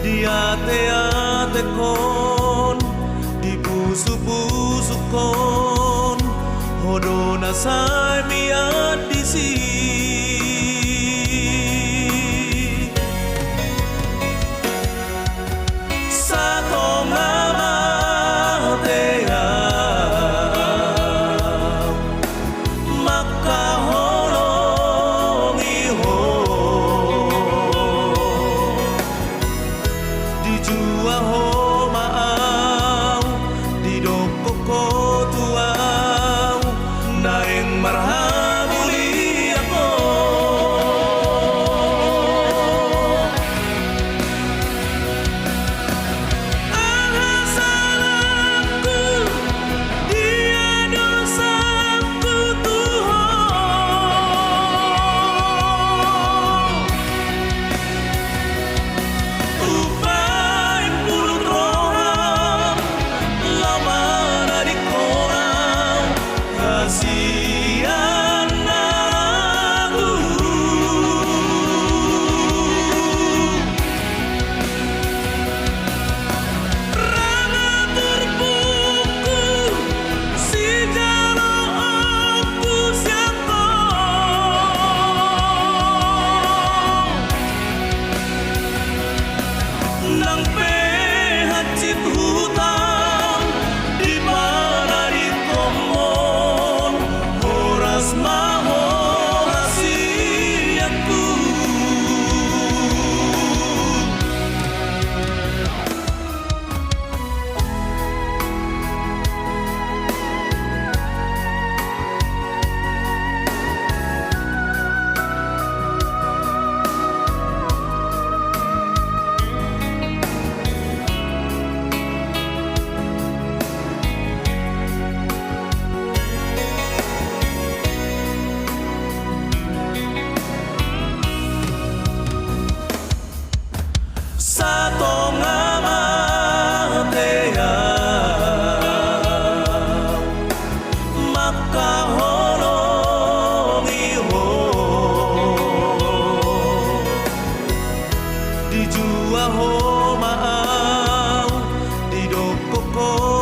di ate-ate kon, di puso-puso kon, hodo na say miat disi. Sa tong amatea makahulong iho, di jua ho maaw, di doko ko tuaw, naing marhamuli ako. Ang hasalanku, dia dosaku Tuhan. Upain pulut roham, lama na di korang, kasihan aku. Rana terbuku, si jalo aku siapa. Nang pehacit hutang, di mana di komon, horas maho hasiaku. Sa tong amatea makahulong iho, di jua ho maaw, di doko ko